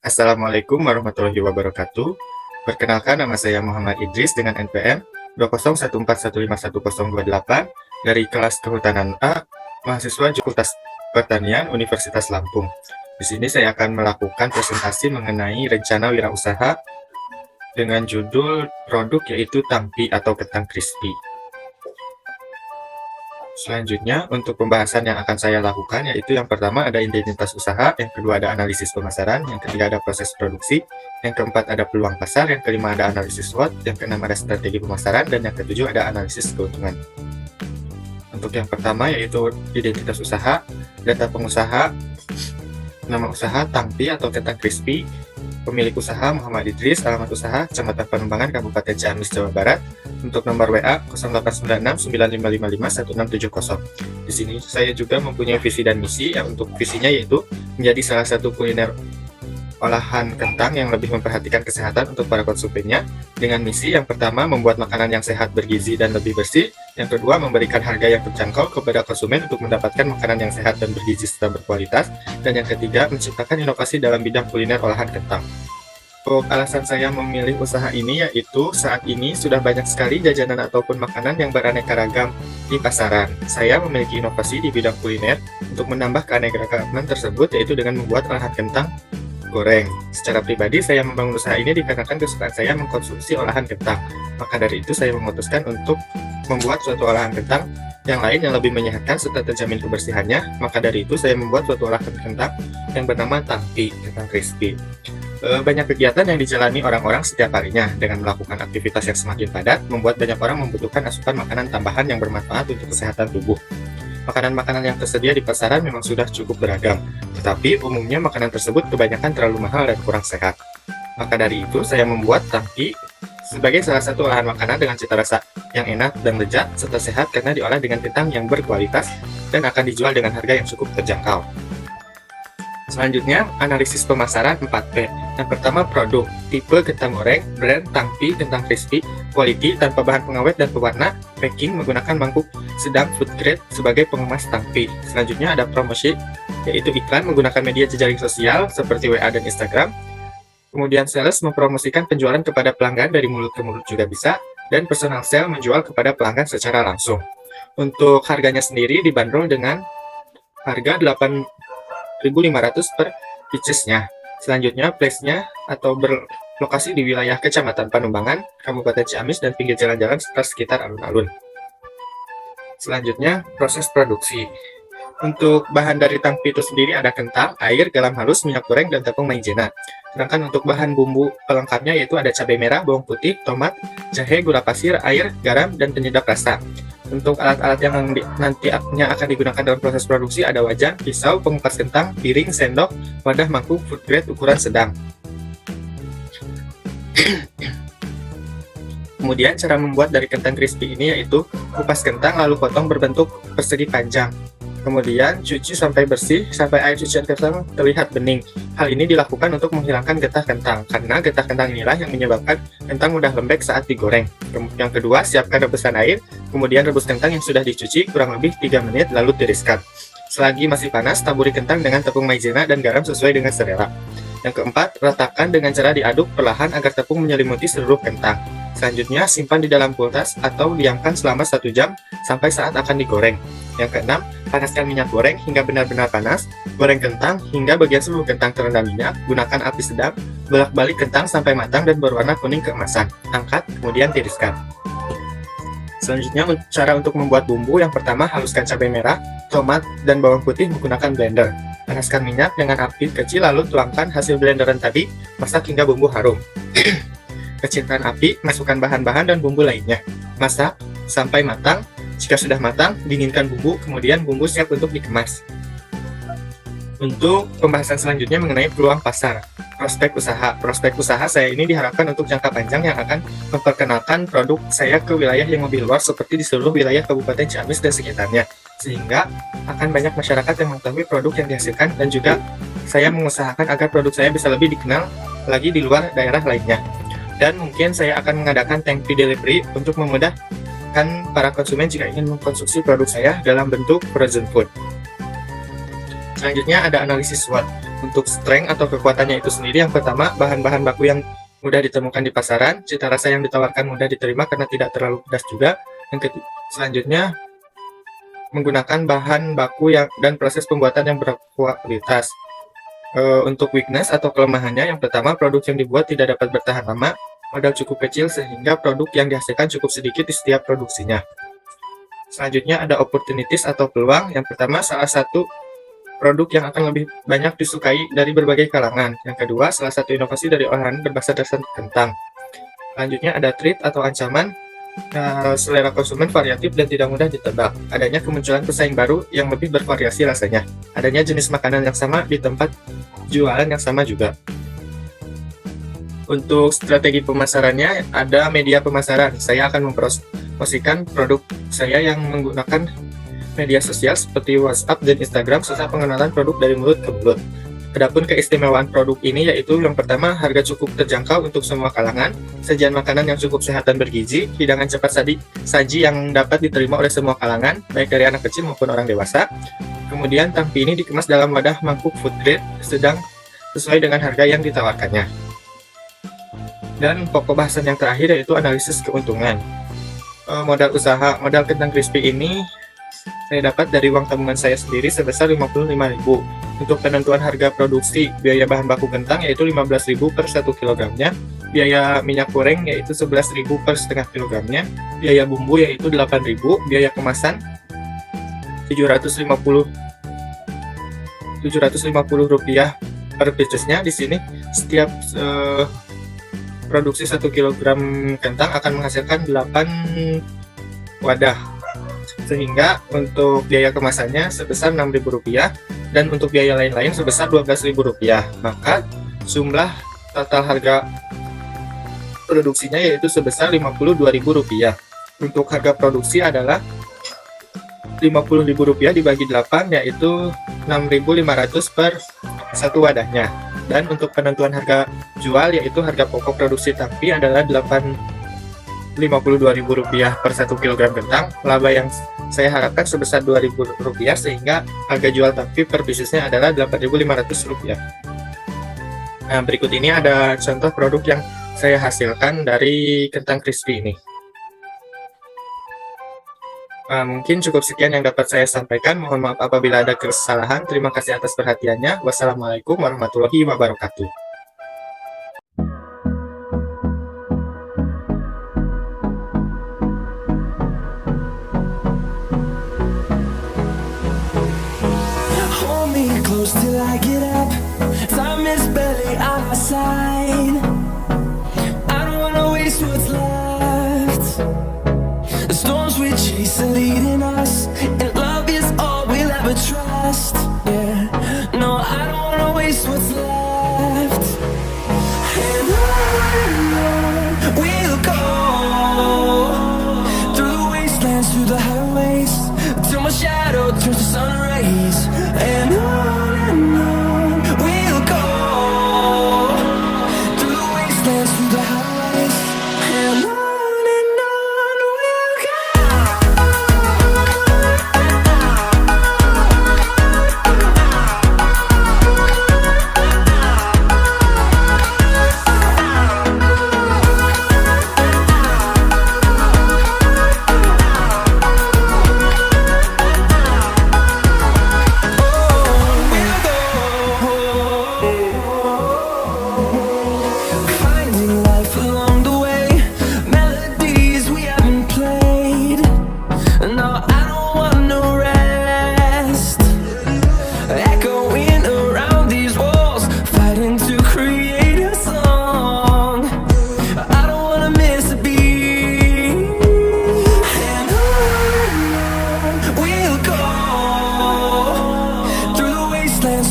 Assalamualaikum warahmatullahi wabarakatuh. Perkenalkan, nama saya Muhammad Idris dengan NPM 20141511028 dari kelas Kehutanan A, mahasiswa Fakultas Pertanian Universitas Lampung. Di sini saya akan melakukan presentasi mengenai rencana wirausaha dengan judul produk yaitu Tangpi atau Kentang Crispy. Selanjutnya, untuk pembahasan yang akan saya lakukan, yaitu yang pertama ada identitas usaha, yang kedua ada analisis pemasaran, yang ketiga ada proses produksi, yang keempat ada peluang pasar, yang kelima ada analisis SWOT, yang keenam ada strategi pemasaran, dan yang ketujuh ada analisis keuntungan. Untuk yang pertama yaitu identitas usaha, data pengusaha, nama usaha Tangpi atau Kentang Crispy, pemilik usaha Muhammad Idris, alamat usaha Kecamatan Panumbangan, Kabupaten Ciamis, Jawa Barat. Untuk nomor WA 089695551670. Di sini saya juga mempunyai visi dan misi. Untuk visinya yaitu menjadi salah satu kuliner olahan kentang yang lebih memperhatikan kesehatan untuk para konsumennya. Dengan misi yang pertama membuat makanan yang sehat, bergizi, dan lebih bersih. Yang kedua memberikan harga yang terjangkau kepada konsumen untuk mendapatkan makanan yang sehat dan bergizi serta berkualitas. Dan yang ketiga menciptakan inovasi dalam bidang kuliner olahan kentang. Alasan saya memilih usaha ini yaitu saat ini sudah banyak sekali jajanan ataupun makanan yang beraneka ragam di pasaran. Saya memiliki inovasi di bidang kuliner untuk menambah keanekaragaman tersebut, yaitu dengan membuat olahan kentang goreng. Secara pribadi saya membangun usaha ini dikarenakan kesukaan saya mengkonsumsi olahan kentang. Maka dari itu saya memutuskan untuk membuat suatu olahan kentang yang lain yang lebih menyehatkan serta terjamin kebersihannya. Maka dari itu saya membuat suatu olahan kentang yang bernama Tangpi, Kentang Crispy. Banyak kegiatan yang dijalani orang-orang setiap harinya dengan melakukan aktivitas yang semakin padat, membuat banyak orang membutuhkan asupan makanan tambahan yang bermanfaat untuk kesehatan tubuh. Makanan-makanan yang tersedia di pasaran memang sudah cukup beragam, tetapi umumnya makanan tersebut kebanyakan terlalu mahal dan kurang sehat. Maka dari itu, saya membuat Tangpi sebagai salah satu olahan makanan dengan cita rasa yang enak dan lezat serta sehat karena diolah dengan kentang yang berkualitas dan akan dijual dengan harga yang cukup terjangkau. Selanjutnya, analisis pemasaran 4P. Yang pertama, produk, tipe kentang goreng, brand Tangpi Kentang Crispy, quality tanpa bahan pengawet dan pewarna, packing menggunakan mangkuk sedang food grade sebagai pengemas Tangpi. Selanjutnya ada promosi, yaitu iklan menggunakan media jejaring sosial seperti WA dan Instagram. Kemudian sales mempromosikan penjualan kepada pelanggan dari mulut ke mulut juga bisa, dan personal sale menjual kepada pelanggan secara langsung. Untuk harganya sendiri dibanderol dengan harga 8.500 per piecesnya. Selanjutnya, place-nya atau berlokasi di wilayah Kecamatan Panumbangan, Kabupaten Ciamis, dan pinggir jalan-jalan sekitar alun-alun. Selanjutnya, proses produksi. Untuk bahan dari Tangpi itu sendiri ada kentang, air, garam halus, minyak goreng, dan tepung maizena. Sedangkan untuk bahan bumbu pelengkapnya yaitu ada cabai merah, bawang putih, tomat, jahe, gula pasir, air, garam, dan penyedap rasa. Untuk alat-alat yang nantinya akan digunakan dalam proses produksi ada wajan, pisau, pengupas kentang, piring, sendok, wadah mangkuk food grade ukuran sedang. Kemudian cara membuat dari kentang crispy ini yaitu kupas kentang lalu potong berbentuk persegi panjang. Kemudian cuci sampai bersih sampai air cucian kentang terlihat bening. Hal ini dilakukan untuk menghilangkan getah kentang, karena getah kentang inilah yang menyebabkan kentang mudah lembek saat digoreng. Yang kedua, siapkan rebusan air, kemudian rebus kentang yang sudah dicuci kurang lebih 3 menit lalu tiriskan. Selagi masih panas, taburi kentang dengan tepung maizena dan garam sesuai dengan selera. Yang keempat, ratakan dengan cara diaduk perlahan agar tepung menyelimuti seluruh kentang. Selanjutnya, simpan di dalam kulkas atau diamkan selama 1 jam sampai saat akan digoreng. Yang keenam, panaskan minyak goreng hingga benar-benar panas. Goreng kentang hingga bagian seluruh kentang terendam minyak. Gunakan api sedang, bolak-balik kentang sampai matang dan berwarna kuning keemasan. Angkat, kemudian tiriskan. Selanjutnya, cara untuk membuat bumbu. Yang pertama, haluskan cabai merah, tomat, dan bawang putih menggunakan blender. Panaskan minyak dengan api kecil lalu tuangkan hasil blenderan tadi, masak hingga bumbu harum. Kecilkan api, masukkan bahan-bahan dan bumbu lainnya. Masak sampai matang. Jika sudah matang, dinginkan bumbu, kemudian bumbu siap untuk dikemas. Untuk pembahasan selanjutnya mengenai peluang pasar. Prospek usaha. Prospek usaha saya ini diharapkan untuk jangka panjang yang akan memperkenalkan produk saya ke wilayah yang lebih luas seperti di seluruh wilayah Kabupaten Ciamis dan sekitarnya. Sehingga akan banyak masyarakat yang mengetahui produk yang dihasilkan dan juga saya mengusahakan agar produk saya bisa lebih dikenal lagi di luar daerah lainnya. Dan mungkin saya akan mengadakan Tangpi delivery untuk memudahkan para konsumen jika ingin mengkonsumsi produk saya dalam bentuk frozen food. Selanjutnya ada analisis SWOT. Untuk strength atau kekuatannya itu sendiri, yang pertama, bahan-bahan baku yang mudah ditemukan di pasaran, cita rasa yang ditawarkan mudah diterima karena tidak terlalu pedas juga. Selanjutnya, menggunakan bahan baku dan proses pembuatan yang berkualitas. Untuk weakness atau kelemahannya, yang pertama, produk yang dibuat tidak dapat bertahan lama, modal cukup kecil sehingga produk yang dihasilkan cukup sedikit di setiap produksinya. Selanjutnya ada opportunities atau peluang. Yang pertama, salah satu produk yang akan lebih banyak disukai dari berbagai kalangan. Yang kedua, salah satu inovasi dari olahan berbahan dasar kentang. Selanjutnya ada threat atau ancaman. Selera konsumen variatif dan tidak mudah ditebak. Adanya kemunculan pesaing baru yang lebih bervariasi rasanya. Adanya jenis makanan yang sama di tempat jualan yang sama juga. Untuk strategi pemasarannya, ada media pemasaran. Saya akan mempromosikan produk saya yang menggunakan media sosial seperti WhatsApp dan Instagram serta pengenalan produk dari mulut ke mulut. Adapun keistimewaan produk ini yaitu yang pertama, harga cukup terjangkau untuk semua kalangan, sajian makanan yang cukup sehat dan bergizi, hidangan cepat saji yang dapat diterima oleh semua kalangan, baik dari anak kecil maupun orang dewasa. Kemudian tampi ini dikemas dalam wadah mangkuk food grade, sedang sesuai dengan harga yang ditawarkannya. Dan pokok bahasan yang terakhir yaitu analisis keuntungan. Modal usaha, modal kentang crispy ini saya dapat dari uang tabungan saya sendiri sebesar 55.000. Untuk penentuan harga produksi, biaya bahan baku kentang yaitu 15.000 per 1 kilogramnya, biaya minyak goreng yaitu 11.000 per setengah kilogramnya, biaya bumbu yaitu 8.000, biaya kemasan 750 rupiah per piecesnya. Di sini setiap produksi 1 kg kentang akan menghasilkan 8 wadah, sehingga untuk biaya kemasannya sebesar Rp6.000 dan untuk biaya lain-lain sebesar Rp12.000. Maka jumlah total harga produksinya yaitu sebesar Rp52.000. Untuk harga produksi adalah Rp50.000 dibagi 8 yaitu Rp6.500 per satu wadahnya. Dan untuk penentuan harga jual yaitu harga pokok produksi tampi adalah Rp52.000 per 1 kg kentang. Laba yang saya harapkan sebesar Rp2.000 sehingga harga jual tampi per piecesnya adalah Rp8.500. Nah, berikut ini ada contoh produk yang saya hasilkan dari kentang crispy ini. Mungkin cukup sekian yang dapat saya sampaikan. Mohon maaf apabila ada kesalahan. Terima kasih atas perhatiannya. Wassalamualaikum warahmatullahi wabarakatuh. Hold me close till I get up. Time is barely on our side. I don't wanna waste what's left. The storms we chase are leading us, and love is all we'll ever trust. Yeah, no, I don't wanna waste what's left. And on we'll go, through the wastelands, through the highways, till my shadow turns to sun rays. And on we'll go, through the wastelands, through the highways, and on.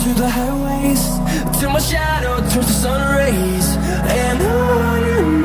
Through the highways, till my shadow turns to sun rays, and on